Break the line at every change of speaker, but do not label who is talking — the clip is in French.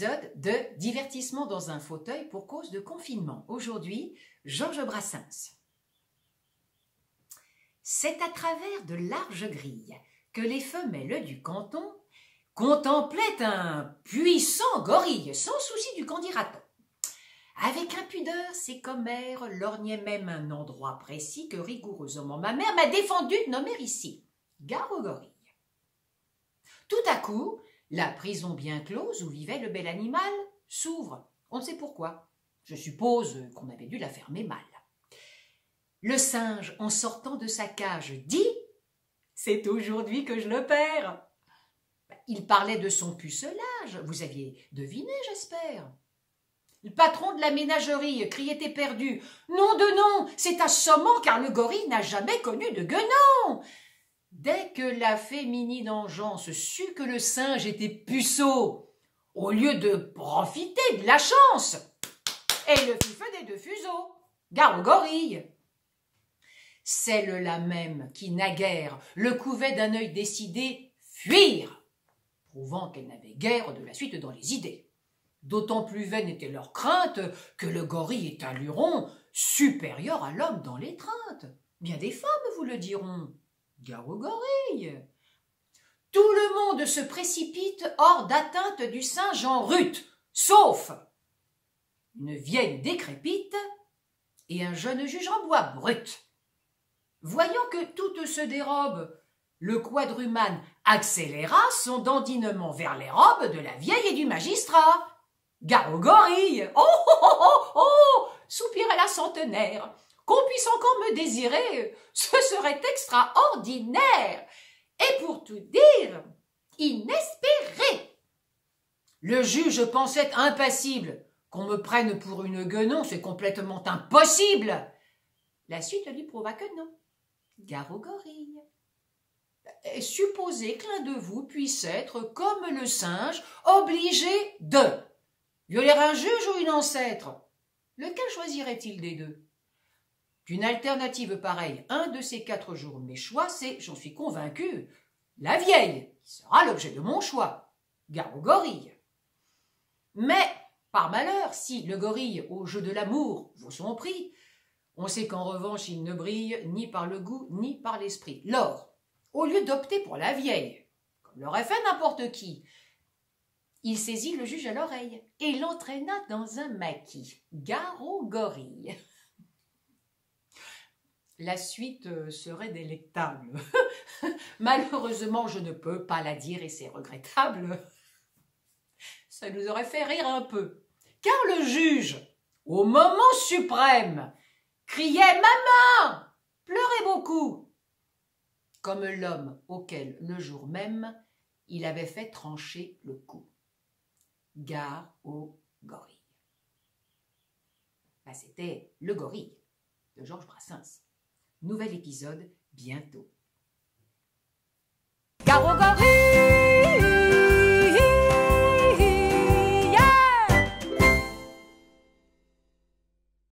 épisode de Divertissement dans un fauteuil pour cause de confinement. Aujourd'hui, Georges Brassens. C'est à travers de larges grilles que les femelles du canton contemplaient un puissant gorille, sans souci du qu'en dira-t-on. Avec impudeur, ces commères lorgnaient même un endroit précis que rigoureusement ma mère m'a défendu de nommer ici, gare au gorille. Tout à coup, la prison bien close où vivait le bel animal s'ouvre. On ne sait pourquoi. Je suppose qu'on avait dû la fermer mal. Le singe, en sortant de sa cage, dit « C'est aujourd'hui que je le perds !» Il parlait de son pucelage. Vous aviez deviné, j'espère. Le patron de la ménagerie criait éperdu « Nom de nom, c'est assommant car le gorille n'a jamais connu de guenon !» Dès que la féminine engeance sut que le singe était puceau, au lieu de profiter de la chance, elle le fit feu des deux fuseaux, gare au gorille. Celle-là même qui, naguère, le couvait d'un œil décidé, fuir, prouvant qu'elle n'avait guère de la suite dans les idées. D'autant plus vaine était leur crainte que le gorille est un luron supérieur à l'homme dans l'étreinte. Bien des femmes vous le diront. Gare au gorille. Tout le monde se précipite hors d'atteinte du singe en rut, sauf une vieille décrépite et un jeune juge en bois brut. Voyant que toutes se dérobent, le quadrumane accéléra son dandinement vers les robes de la vieille et du magistrat. Gare au gorille. Oh, oh, oh, oh, oh, soupirait la centenaire. Qu'on puisse encore me désirer, ce serait extraordinaire, et pour tout dire, inespéré. Le juge pensait impassible. Qu'on me prenne pour une guenon, c'est complètement impossible. La suite lui prouva que non. Gare au gorille. Supposez que l'un de vous puisse être, comme le singe, obligé de violer un juge ou une ancêtre. Lequel choisirait-il des deux? D'une alternative pareille, un de ces 4 jours, mes choix, c'est, j'en suis convaincu, la vieille, qui sera l'objet de mon choix. Gare au gorille. Mais, par malheur, si le gorille, au jeu de l'amour, vaut son prix, on sait qu'en revanche, il ne brille ni par le goût, ni par l'esprit. Lors, au lieu d'opter pour la vieille, comme l'aurait fait n'importe qui, il saisit le juge à l'oreille et l'entraîna dans un maquis. Gare au gorille. La suite serait délectable. Malheureusement, je ne peux pas la dire et c'est regrettable. Ça nous aurait fait rire un peu. Car le juge, au moment suprême, criait « Maman !» pleurait beaucoup, comme l'homme auquel, le jour même, il avait fait trancher le cou. Gare au gorille. C'était Le gorille de Georges Brassens. Nouvel épisode bientôt.